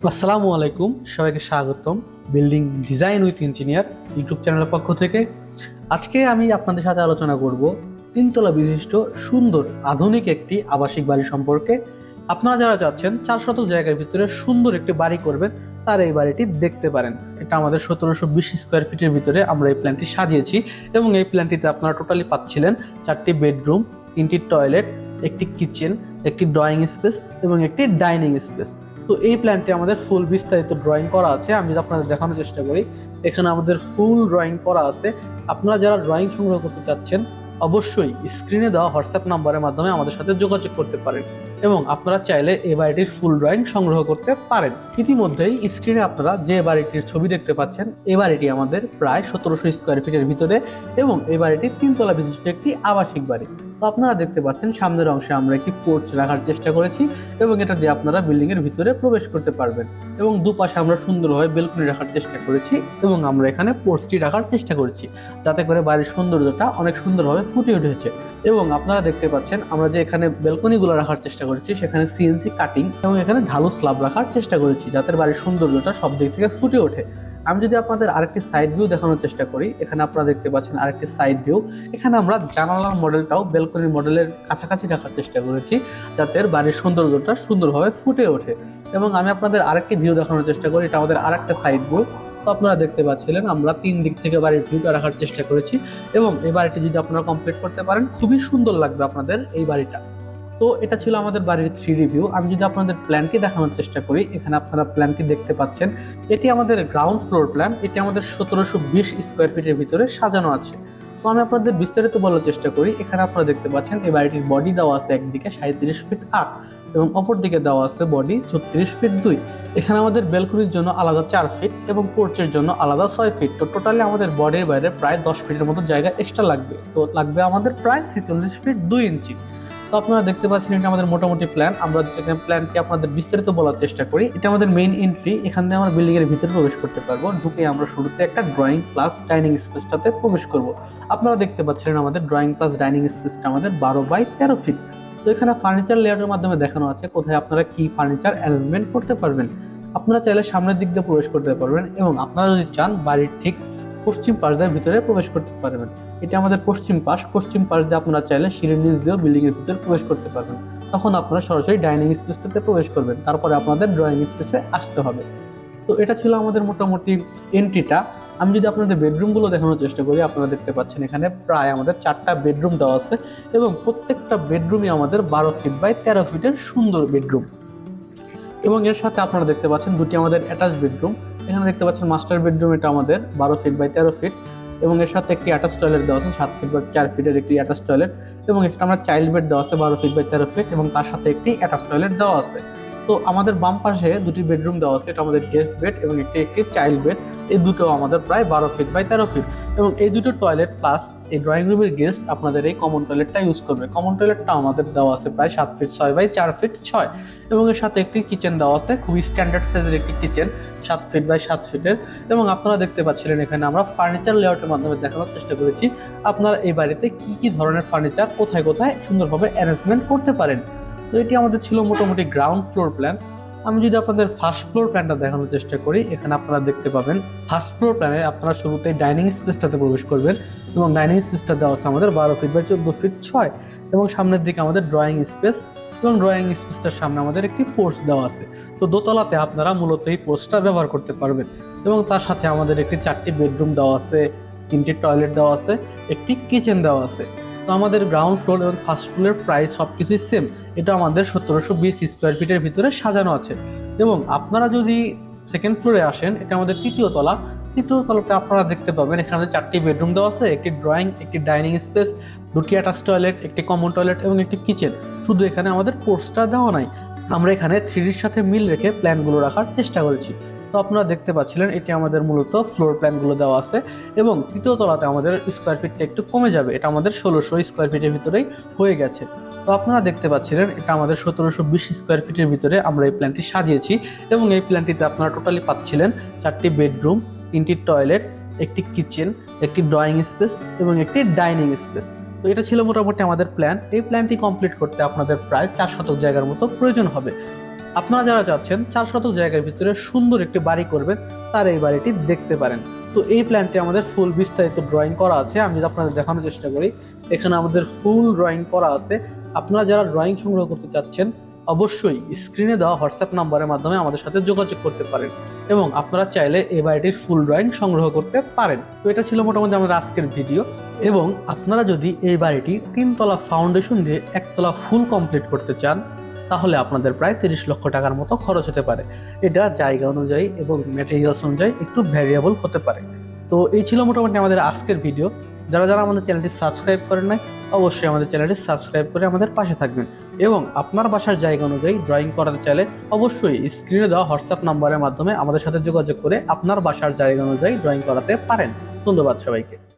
আসসালামু আলাইকুম, সবাইকে স্বাগতম building design with engineer YouTube চ্যানেলের পক্ষ থেকে। আজকে আমি আপনাদের সাথে আলোচনা করব তিনতলা বিশিষ্ট সুন্দর আধুনিক একটি আবাসিক বাড়ি সম্পর্কে। আপনারা যারা চাচ্ছেন 4 শতক জায়গার ভিতরে সুন্দর একটি বাড়ি করবেন, তার এই বাড়িটি দেখতে পারেন। এটা আমাদের 1720 স্কোয়ার ফিটের ভিতরে আমরা এই প্ল্যানটি সাজিয়েছি এবং এই প্ল্যানটিতে আপনারা টোটালি পাচ্ছিলেন 4টি বেডরুম, 3টি টয়লেট, একটি কিচেন, একটি ড্রয়িং স্পেস এবং একটি ডাইনিং স্পেস। তো এই প্ল্যানটি আমাদের ফুল বিস্তারিত ড্রয়িং করা আছে, আমি আপনাদের দেখানোর চেষ্টা করি। এখানে আমাদের ফুল ড্রয়িং করা আছে। আপনারা যারা ড্রয়িং সংগ্রহ করতে চাচ্ছেন, অবশ্যই স্ক্রিনে দেওয়া হোয়াটসঅ্যাপ নাম্বারের মাধ্যমে আমাদের সাথে যোগাযোগ করতে পারেন এবং আপনারা চাইলে এই বাড়িটির ফুল ড্রয়িং সংগ্রহ করতে পারেন। ইতিমধ্যেই স্ক্রিনে আপনারা যে বাড়িটির ছবি দেখতে পাচ্ছেন, এই বাড়িটি আমাদের প্রায় 1700 স্কোয়ার ফিটের ভিতরে এবং এই বাড়িটি তিনতলা বিশিষ্ট একটি আবাসিক বাড়ি। তো আপনারা দেখতে পাচ্ছেন সামনের অংশে আমরা একটি পোর্চ রাখার চেষ্টা করেছি এবং এটা দিয়ে আপনারা বিল্ডিং এর ভিতরে প্রবেশ করতে পারবেন। এবং দুপাশে আমরা সুন্দরভাবে বেলকনি রাখার চেষ্টা করেছি এবং আমরা এখানে পোর্চটি রাখার চেষ্টা করেছি, যাতে করে বাড়ির সৌন্দর্যটা অনেক সুন্দরভাবে ফুটে উঠেছে। এবং আপনারা দেখতে পাচ্ছেন আমরা যে এখানে বেলকনিগুলো রাখার চেষ্টা করেছি, সেখানে সিএনসি কাটিং এবং এখানে ঢালু স্ল্যাব রাখার চেষ্টা করেছি, যাতে বাড়ির সৌন্দর্যটা সব দিক থেকে ফুটে ওঠে। আমি যদি আপনাদের আরেকটি সাইড ভিউ দেখানোর চেষ্টা করি, এখানে আপনারা দেখতে পাচ্ছেন আরেকটি সাইড ভিউ। এখানে আমরা জানালার মডেলটাও বেলকনি মডেলের কাছাকাছি রাখার চেষ্টা করেছি, যাতে বাড়ির সৌন্দর্যটা সুন্দরভাবে ফুটে ওঠে। এবং আমি আপনাদের আরেকটি ভিউ দেখানোর চেষ্টা করি, এটা আমাদের আরেকটা সাইড ভিউ। তো আপনারা দেখতে পাচ্ছিলেন আমরা 3 দিক থেকে বাড়ির ভিউটা রাখার চেষ্টা করেছি এবং এই বাড়িটি যদি আপনারা কমপ্লিট করতে পারেন, খুবই সুন্দর লাগবে আপনাদের এই বাড়িটা। তো এটা ছিল আমাদের বাড়ির 3D ভিউ। আমি যদি আপনাদের প্ল্যানটি দেখানোর চেষ্টা করি, এখানে আপনারা প্ল্যানটি দেখতে পাচ্ছেন। এটি আমাদের গ্রাউন্ড ফ্লোর প্ল্যান। এটি আমাদের 1720 স্কোয়ার ফিটের ভিতরে সাজানো আছে। তো আমি আপনাদের বিস্তারিত বলার চেষ্টা করি। এখানে আপনারা দেখতে পাচ্ছেন এই বাড়িটির বডি দেওয়া আছে একদিকে 37 ফিট 8 এবং অপর দিকে দেওয়া আছে বডি 36 ফিট 2। এখানে আমাদের বেলকনির জন্য আলাদা 4 ফিট এবং পোর্চের জন্য আলাদা 6 ফিট। তো টোটালি আমাদের বডির বাইরে প্রায় 10 ফিটের মতো জায়গা এক্সট্রা লাগবে। তো লাগবে আমাদের প্রায় 46 ফিট 2 ইঞ্চি। তো আপনারা দেখতে পাচ্ছেন এটা আমাদের মোটামুটি প্ল্যান। আমরা যেখানে প্ল্যানটি আপনাদের বিস্তারিত বলার চেষ্টা করি, এটা আমাদের মেইন এন্ট্রি। এখান থেকে আমরা বিল্ডিং এর ভিতরে প্রবেশ করতে পারবো। ঢুকে আমরা শুরুতে একটা ড্রয়িং প্লাস ডাইনিং স্পেসটাতে প্রবেশ করব। আপনারা দেখতে পাচ্ছেন আমাদের ড্রয়িং প্লাস ডাইনিং স্পেসটা আমাদের 12 বাই 13 ফিট। তো এখানে ফার্নিচার লেআউটের মাধ্যমে দেখানো আছে কোথায় আপনারা কি ফার্নিচার অ্যারেঞ্জমেন্ট করতে পারবেন। আপনারা চাইলে সামনের দিক দিয়ে প্রবেশ করতে পারবেন এবং আপনারা যদি চান বাড়ির ঠিক পশ্চিম পাশ দিয়ে ভিতরে প্রবেশ করতে পারবেন। এটা আমাদের পশ্চিম পাশ দিয়ে আপনারা চাইলে সিঁড়ির নিচ দিয়েও বিল্ডিং এর ভিতরে প্রবেশ করতে পারবেন। তখন আপনারা সরাসরি ডাইনিং স্পেসটাতে প্রবেশ করবেন, তারপরে আপনাদের ড্রয়িং স্পেসে আসতে হবে। তো এটা ছিল আমাদের মোটামুটি এন্ট্রিটা। আমি যদি আপনাদের বেডরুমগুলো দেখানোর চেষ্টা করি, আপনারা দেখতে পাচ্ছেন এখানে প্রায় আমাদের 4টা বেডরুম দেওয়া আছে এবং প্রত্যেকটা বেডরুমই আমাদের 12 ফিট বাই 13 ফিটের সুন্দর বেডরুম। এবং এর সাথে আপনারা দেখতে পাচ্ছেন দুটি আমাদের অ্যাটাচ বেডরুম। এখানে দেখতে পাচ্ছেন মাস্টার বেডরুম, এটা আমাদের 12 ফিট বাই 13 ফিট এবং এর সাথে একটি অ্যাটাচ টয়লেট দেওয়া আছে 7 ফিট বাই 4 ফিটের একটি অ্যাটাচ টয়লেট। এবং একটা আমরা চাইল্ড বেড দেওয়া আছে 12 ফিট বাই 13 ফিট এবং তার সাথে একটি অ্যাটাচ টয়লেট দেওয়া আছে। তো আমাদের বাম পাশে দুটি বেডরুম দেওয়া আছে, এটা আমাদের গেস্ট বেড এবং একটি একটি চাইল্ড বেড। এই দুটো আমাদের প্রায় 12 ফিট বাই 13 ফিট এবং এই দুটো টয়লেট প্লাস এই ড্রয়িং রুমের গেস্ট আপনাদের এই কমন টয়লেটটা ইউজ করবে। কমন টয়লেটটা আমাদের দেওয়া আছে প্রায় 7 ফিট 6 বাই 4 ফিট 6 এবং এর সাথে একটি কিচেন দেওয়া আছে, খুবই স্ট্যান্ডার্ড সাইজের একটি কিচেন 7 ফিট বাই 7 ফিটের। এবং আপনারা দেখতে পাচ্ছিলেন এখানে আমরা ফার্নিচার লেআউটের মাধ্যমে দেখানোর চেষ্টা করেছি আপনারা এই বাড়িতে কি কি ধরনের ফার্নিচার কোথায় কোথায় সুন্দরভাবে অ্যারেঞ্জমেন্ট করতে পারেন। তো এটি আমাদের ছিল মোটামুটি গ্রাউন্ড ফ্লোর প্ল্যান। আমি যদি আপনাদের ফার্স্ট ফ্লোর প্ল্যানটা দেখানোর চেষ্টা করি, এখানে আপনারা দেখতে পাবেন ফার্স্ট ফ্লোর প্ল্যানে আপনারা শুরুতেই ডাইনিং স্পেসটাতে প্রবেশ করবেন এবং ডাইনিং স্পেসটা দেওয়া আছে আমাদের 12 ফিট বাই 14 ফিট 6 এবং সামনের দিকে আমাদের ড্রয়িং স্পেস এবং ড্রয়িং স্পেসটার সামনে আমাদের একটি পোর্চ দেওয়া আছে। তো দোতলাতে আপনারা মূলত এই পোর্চটা ব্যবহার করতে পারবেন এবং তার সাথে আমাদের একটি 4টি বেডরুম দেওয়া আছে, 3টি টয়লেট দেওয়া আছে, একটি কিচেন দেওয়া আছে। তো আমাদের গ্রাউন্ড ফ্লোর এবং ফার্স্ট ফ্লোরের প্রাইস সবকিছুই সেম। এটা আমাদের 1720 স্কোয়ার ফিটের ভিতরে সাজানো আছে। এবং আপনারা যদি সেকেন্ড ফ্লোরে আসেন, এটা আমাদের তৃতীয় তলাতে আপনারা দেখতে পাবেন এখানে আমাদের 4টি বেডরুম দেওয়া আছে, একটি ড্রয়িং, একটি ডাইনিং স্পেস, দুটি অ্যাটাচ টয়লেট, একটি কমন টয়লেট এবং একটি কিচেন। শুধু এখানে আমাদের পোর্চটা দেওয়া নাই, আমরা এখানে 3Dর সাথে মিল রেখে প্ল্যানগুলো রাখার চেষ্টা করেছি। তো আপনারা দেখতে পাচ্ছিলেন এটি আমাদের মূলত ফ্লোর প্ল্যানগুলো দেওয়া আছে। এবং তৃতীয় তলাতে আমাদের স্কোয়ার ফিটটা একটু কমে যাবে, এটা আমাদের 1600 স্কোয়ার ফিটের ভিতরেই হয়ে গেছে। তো আপনারা দেখতে পাচ্ছিলেন এটা আমাদের 1720 স্কোয়ার ফিটের ভিতরে আমরা এই প্ল্যানটি সাজিয়েছি এবং এই প্ল্যানটিতে আপনারা টোটালি পাচ্ছিলেন 4টি বেডরুম, 3টি টয়লেট, একটি কিচেন, একটি ড্রয়িং স্পেস এবং একটি ডাইনিং স্পেস। তো এটা ছিল মোটামুটি আমাদের প্ল্যান। এই প্ল্যানটি কমপ্লিট করতে আপনাদের প্রায় 4 শতক জায়গার মতো প্রয়োজন হবে। আপনারা যারা চাচ্ছেন 4 শতক জায়গার ভিতরে সুন্দর একটি বাড়ি করবেন, তার এই বাড়িটি দেখতে পারেন। তো এই প্ল্যানটি আমাদের ফুল বিস্তারিত ড্রয়িং করা আছে, আমি যদি আপনাদের দেখানোর চেষ্টা করি। এখানে আমাদের ফুল ড্রয়িং করা আছে। আপনারা যারা ড্রয়িং সংগ্রহ করতে চাচ্ছেন অবশ্যই স্ক্রিনে দেওয়া হোয়াটসঅ্যাপ নাম্বারের মাধ্যমে আমাদের সাথে যোগাযোগ করতে পারেন এবং আপনারা চাইলে এই বাড়িটির ফুল ড্রয়িং সংগ্রহ করতে পারেন। তো এটা ছিল মোটামুটি আমাদের আজকের ভিডিও। এবং আপনারা যদি এই বাড়িটি 3 তলা ফাউন্ডেশন দিয়ে 1 তলা ফুল কমপ্লিট করতে চান, তাহলে আপনাদের প্রায় 30 লক্ষ টাকার মতো খরচ হতে পারে। এটা জায়গা অনুযায়ী এবং ম্যাটেরিয়ালস অনুযায়ী একটু ভ্যারিয়েবল হতে পারে। তো এই ছিল মোটামুটি আমাদের আজকের ভিডিও। যারা যারা আমাদের চ্যানেলটি সাবস্ক্রাইব করেন নাই, অবশ্যই আমাদের চ্যানেলটি সাবস্ক্রাইব করে আমাদের পাশে থাকবেন এবং আপনার বাসার জায়গা অনুযায়ী ড্রয়িং করাতে চাইলে অবশ্যই স্ক্রিনে দেওয়া হোয়াটসঅ্যাপ নাম্বারের মাধ্যমে আমাদের সাথে যোগাযোগ করে আপনার বাসার জায়গা অনুযায়ী ড্রয়িং করাতে পারেন। ধন্যবাদ সবাইকে।